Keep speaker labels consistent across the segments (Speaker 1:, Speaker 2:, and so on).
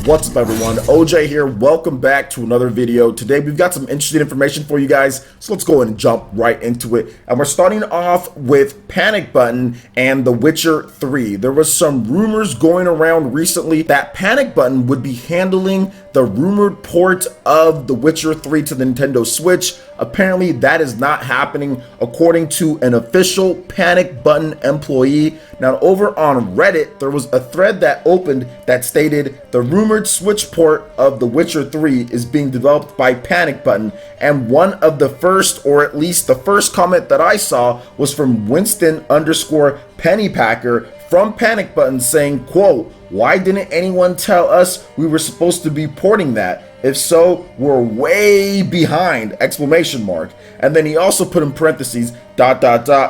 Speaker 1: What's up everyone, OJ here, welcome back to another video. Today we've got some interesting information for you guys, so let's go ahead and jump right into it. And we're starting off with Panic Button and The Witcher 3. There was some rumors going around recently that Panic Button would be handling the rumored port of The Witcher 3 to the Nintendo Switch. Apparently that is not happening according to an official Panic Button employee. Now over on Reddit, there was a thread that opened that stated the rumored Switch port of The Witcher 3 is being developed by Panic Button, and one of the first, or at least the first comment that I saw was from Winston_Pennypacker from Panic Button saying, quote, "Why didn't anyone tell us we were supposed to be porting that? If so, we're way behind, exclamation mark." And then he also put in parentheses, ...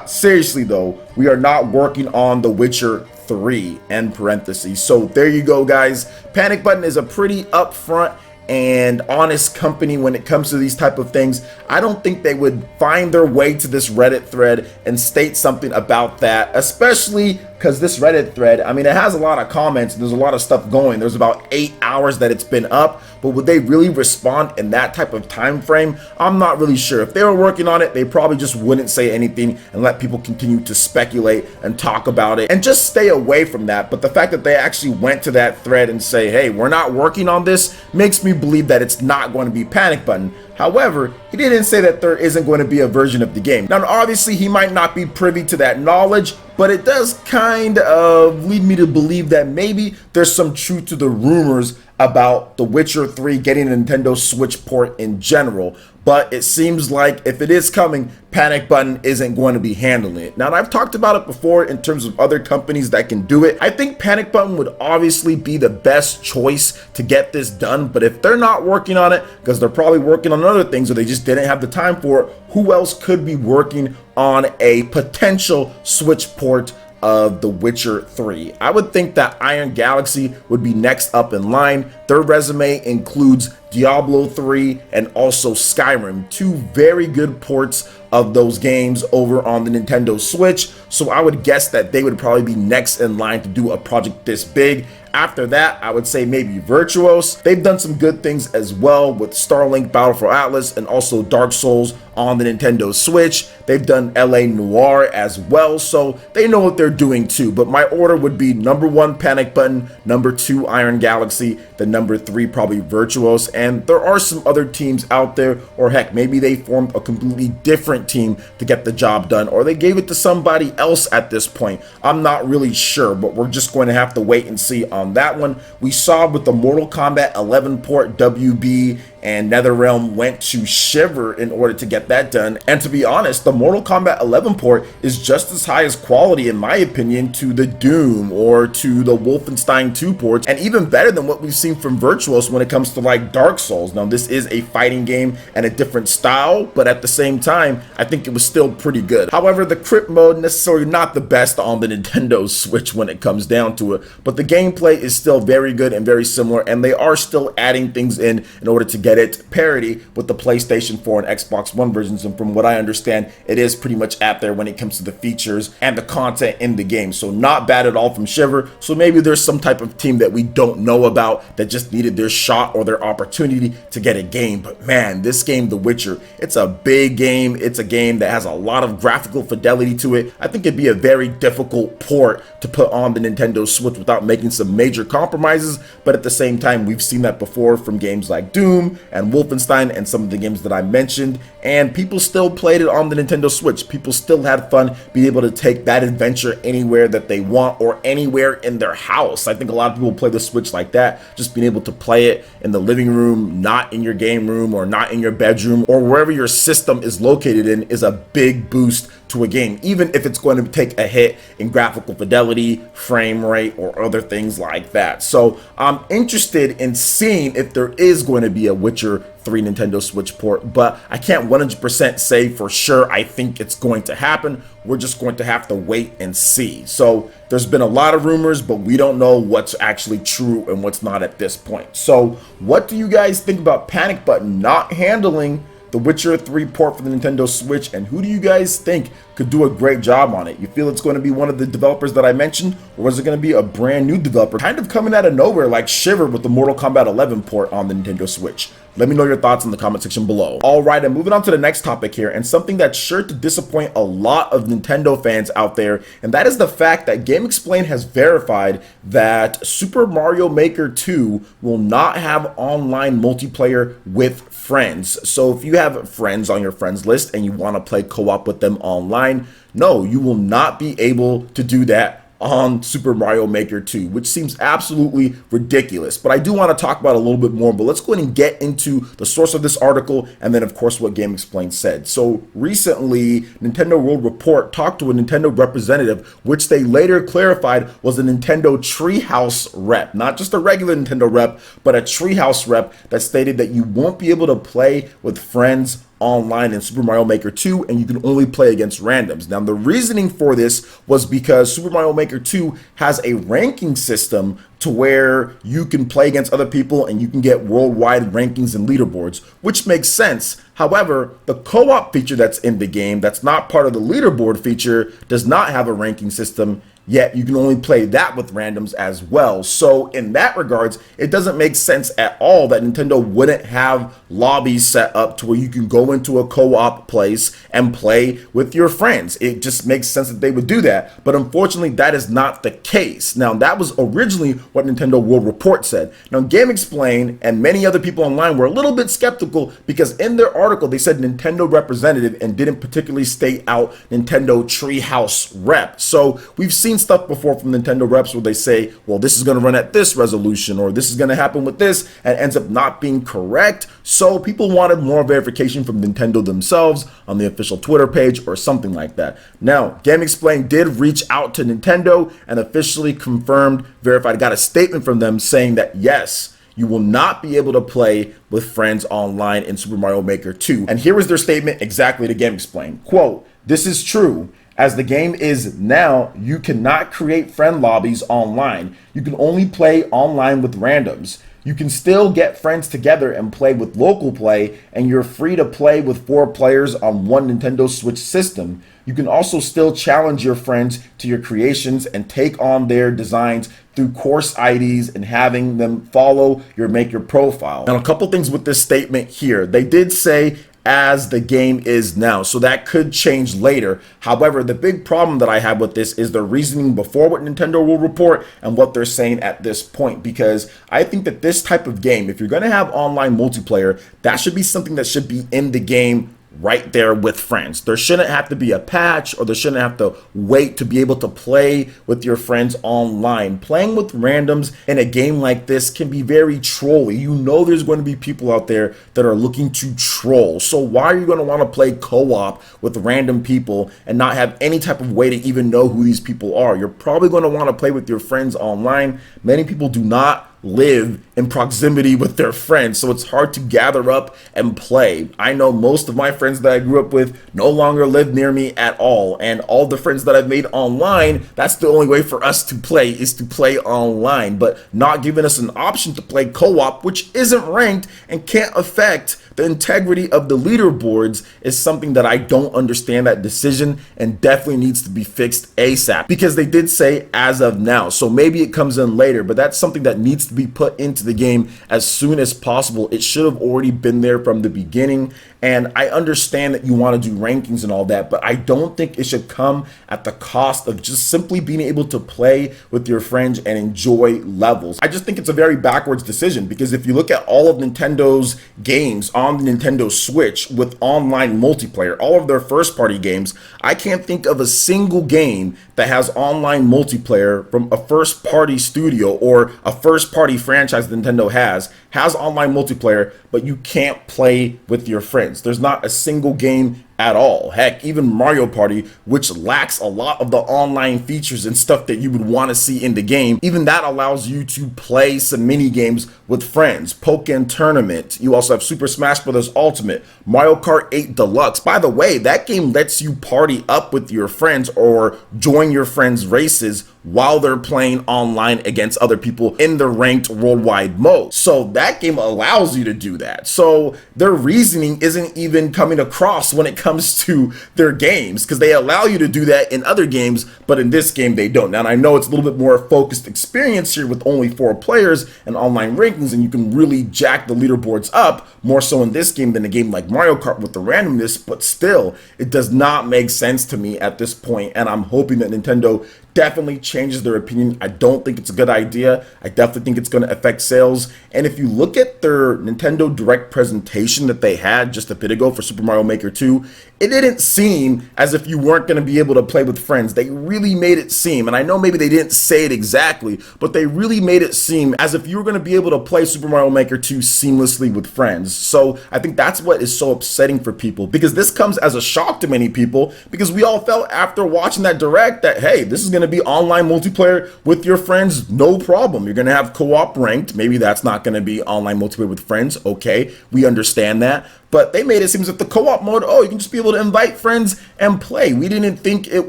Speaker 1: seriously though, we are not working on The Witcher 3, end parentheses. So there you go guys. Panic Button is a pretty upfront and honest company when it comes to these type of things. I don't think they would find their way to this Reddit thread and state something about that, especially because this Reddit thread, I mean, it has a lot of comments and there's a lot of stuff going. There's about 8 hours that it's been up, but would they really respond in that type of time frame? I'm not really sure. If they were working on it, they probably just wouldn't say anything and let people continue to speculate and talk about it and just stay away from that. But the fact that they actually went to that thread and say, hey, we're not working on this, makes me believe that it's not going to be Panic Button. However, he didn't say that there isn't going to be a version of the game. Now, obviously, he might not be privy to that knowledge, but it does kind of lead me to believe that maybe there's some truth to the rumors about The Witcher 3 getting a Nintendo Switch port in general. But it seems like if it is coming, Panic Button isn't going to be handling it. Now, I've talked about it before in terms of other companies that can do it. I think Panic Button would obviously be the best choice to get this done. But if they're not working on it, because they're probably working on other things or they just didn't have the time for it, who else could be working on a potential Switch port of The Witcher 3? I would think that Iron Galaxy would be next up in line. Their resume includes Diablo 3 and also Skyrim, two very good ports of those games over on the Nintendo Switch. So I would guess that they would probably be next in line to do a project this big. After that, I would say maybe Virtuos. They've done some good things as well with Starlink Battle for Atlas and also Dark Souls on the Nintendo Switch. They've done LA Noire as well, so they know what they're doing too. But my order would be number 1 Panic Button, number 2 Iron Galaxy, then number 3 probably Virtuos. And there are some other teams out there, or heck, maybe they formed a completely different team to get the job done, or they gave it to somebody else at this point. I'm not really sure, but we're just going to have to wait and see on that one. We saw with the Mortal Kombat 11 port, WB and NetherRealm went to Shiver in order to get that done. And to be honest, the Mortal Kombat 11 port is just as high as quality, in my opinion, to the Doom or to the Wolfenstein 2 ports, and even better than what we've seen from Virtuos when it comes to like Dark Souls. Now, this is a fighting game and a different style, but at the same time, I think it was still pretty good. However, the crit mode necessarily not the best on the Nintendo Switch when it comes down to it, but the gameplay is still very good and very similar, and they are still adding things in order to get it parity with the PlayStation 4 and Xbox One versions. And from what I understand, it is pretty much at there when it comes to the features and the content in the game. So not bad at all from Shiver. So maybe there's some type of team that we don't know about that just needed their shot or their opportunity to get a game. But man, this game, The Witcher, it's a big game. It's a game that has a lot of graphical fidelity to it. I think it'd be a very difficult port to put on the Nintendo Switch without making some major compromises. But at the same time, we've seen that before from games like Doom and Wolfenstein and some of the games that I mentioned, and people still played it on the Nintendo Switch. People still had fun being able to take that adventure anywhere that they want or anywhere in their house. I think a lot of people play the Switch like that, just being able to play it in the living room, not in your game room or not in your bedroom or wherever your system is located in, is a big boost to a game, even if it's going to take a hit in graphical fidelity, frame rate, or other things like that. So I'm interested in seeing if there is going to be a Witcher 3 Nintendo Switch port, but I can't 100% say for sure I think it's going to happen. We're just going to have to wait and see. So there's been a lot of rumors, but we don't know what's actually true and what's not at this point. So what do you guys think about Panic Button not handling the Witcher 3 port for the Nintendo Switch, and who do you guys think could do a great job on it? You feel it's going to be one of the developers that I mentioned, or is it going to be a brand new developer kind of coming out of nowhere like Shiver with the Mortal Kombat 11 port on the Nintendo Switch? Let me know your thoughts in the comment section below. Alright, and moving on to the next topic here, and something that's sure to disappoint a lot of Nintendo fans out there, and that is the fact that GameXplain has verified that Super Mario Maker 2 will not have online multiplayer with friends. So if you have friends on your friends list and you want to play co-op with them online, no, you will not be able to do that on Super Mario Maker 2, which seems absolutely ridiculous. But I do want to talk about it a little bit more, but let's go ahead and get into the source of this article and then of course what GameXplain said. So recently, Nintendo World Report talked to a Nintendo representative, which they later clarified was a Nintendo Treehouse rep, not just a regular Nintendo rep, but a Treehouse rep that stated that you won't be able to play with friends online in Super Mario Maker 2, and you can only play against randoms. Now, the reasoning for this was because Super Mario Maker 2 has a ranking system to where you can play against other people and you can get worldwide rankings and leaderboards, which makes sense. However, the co-op feature that's in the game, that's not part of the leaderboard feature, does not have a ranking system, yet you can only play that with randoms as well. So in that regards, it doesn't make sense at all that Nintendo wouldn't have lobbies set up to where you can go into a co-op place and play with your friends. It just makes sense that they would do that. But unfortunately, that is not the case. Now, that was originally what Nintendo World Report said. Now, GameXplain and many other people online were a little bit skeptical because in their article, they said Nintendo representative and didn't particularly state out Nintendo Treehouse rep. So we've seen stuff before from Nintendo reps where they say, well, this is going to run at this resolution, or this is going to happen with this, and it ends up not being correct. So people wanted more verification from Nintendo themselves on the official Twitter page or something like that. Now, GameXplain did reach out to Nintendo and officially confirmed, verified, got a statement from them saying that yes, you will not be able to play with friends online in Super Mario Maker 2. And here is their statement exactly to GameXplain. Quote, "This is true. As the game is now, you cannot create friend lobbies online. You can only play online with randoms. You can still get friends together and play with local play, and you're free to play with 4 players on one Nintendo Switch system. You can also still challenge your friends to your creations and take on their designs through course IDs and having them follow your Maker profile." Now, a couple things with this statement here. They did say as the game is now, so that could change later. However, the big problem that I have with this is the reasoning before what Nintendo will report and what they're saying at this point, because I think that this type of game, if you're going to have online multiplayer, that should be something that should be in the game right there with friends. There shouldn't have to be a patch, or there shouldn't have to wait to be able to play with your friends online. Playing with randoms in a game like this can be very trolly. You know there's going to be people out there that are looking to troll. So why are you going to want to play co-op with random people and not have any type of way to even know who these people are? You're probably going to want to play with your friends online. Many people do not live in proximity with their friends, so it's hard to gather up and play. I know most of my friends that I grew up with no longer live near me at all, and all the friends that I've made online, that's the only way for us to play, is to play online, but not giving us an option to play co-op, which isn't ranked and can't affect the integrity of the leaderboards, is something that I don't understand. That decision, and definitely needs to be fixed ASAP, because they did say as of now, so maybe it comes in later, but that's something that needs to be put into the game as soon as possible. It should have already been there from the beginning. And I understand that you want to do rankings and all that, but I don't think it should come at the cost of just simply being able to play with your friends and enjoy levels. I just think it's a very backwards decision, because if you look at all of Nintendo's games on the Nintendo Switch with online multiplayer, all of their first party games, I can't think of a single game that has online multiplayer from a first party studio or a first party franchise that Nintendo has online multiplayer, but you can't play with your friends. There's not a single game at all. Heck, even Mario Party, which lacks a lot of the online features and stuff that you would want to see in the game, even that allows you to play some mini games with friends. Pokken Tournament. You also have Super Smash Bros. Ultimate, Mario Kart 8 Deluxe. By the way, that game lets you party up with your friends or join your friends' races while they're playing online against other people in the ranked worldwide mode. So that game allows you to do that. So their reasoning isn't even coming across when it comes to their games, because they allow you to do that in other games, but in this game they don't. Now, I know it's a little bit more focused experience here with only 4 players and online rankings, and you can really jack the leaderboards up more so in this game than a game like Mario Kart with the randomness, but still, it does not make sense to me at this point, and I'm hoping that Nintendo definitely changes their opinion. I don't think it's a good idea. I definitely think it's going to affect sales. And if you look at their Nintendo Direct presentation that they had just a bit ago for Super Mario Maker 2, it didn't seem as if you weren't going to be able to play with friends. They really made it seem, and I know maybe they didn't say it exactly, but they really made it seem as if you were going to be able to play Super Mario Maker 2 seamlessly with friends. So I think that's what is so upsetting for people, because this comes as a shock to many people, because we all felt after watching that Direct that, hey, this is going to be online multiplayer with your friends, no problem. You're going to have co-op ranked. Maybe that's not going to be online multiplayer with friends. Okay, we understand that. But they made it seem as if the co-op mode, oh, you can just be able to invite friends and play. We didn't think it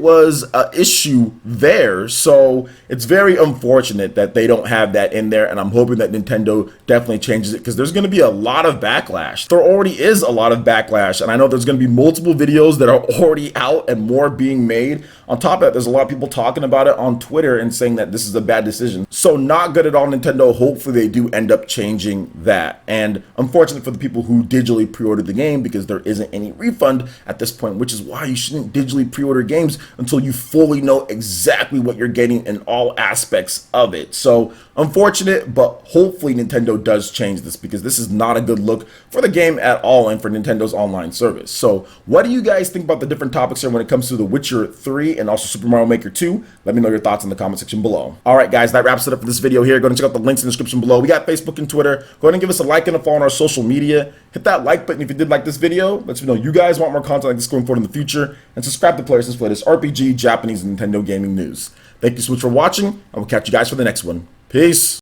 Speaker 1: was an issue there. So it's very unfortunate that they don't have that in there. And I'm hoping that Nintendo definitely changes it, because there's going to be a lot of backlash. There already is a lot of backlash. And I know there's going to be multiple videos that are already out and more being made. On top of that, there's a lot of people talking about it on Twitter and saying that this is a bad decision. So not good at all, Nintendo. Hopefully they do end up changing that. And unfortunately for the people who digitally pre-ordered the game, because there isn't any refund at this point, which is why you shouldn't digitally pre-order games until you fully know exactly what you're getting in all aspects of it. So unfortunate, but hopefully Nintendo does change this, because this is not a good look for the game at all and for Nintendo's online service. So what do you guys think about the different topics here when it comes to The Witcher 3 and also Super Mario Maker 2? Let me know your thoughts in the comment section below. All right, guys, that wraps it up for this video here. Go ahead and check out the links in the description below. We got Facebook and Twitter. Go ahead and give us a like and a follow on our social media. Hit that like button if you did like this video. Let me know you guys want more content like this going forward in the future. And subscribe to PlayerEssence for latest RPG, Japanese, and Nintendo gaming news. Thank you so much for watching. I will catch you guys for the next one. Peace.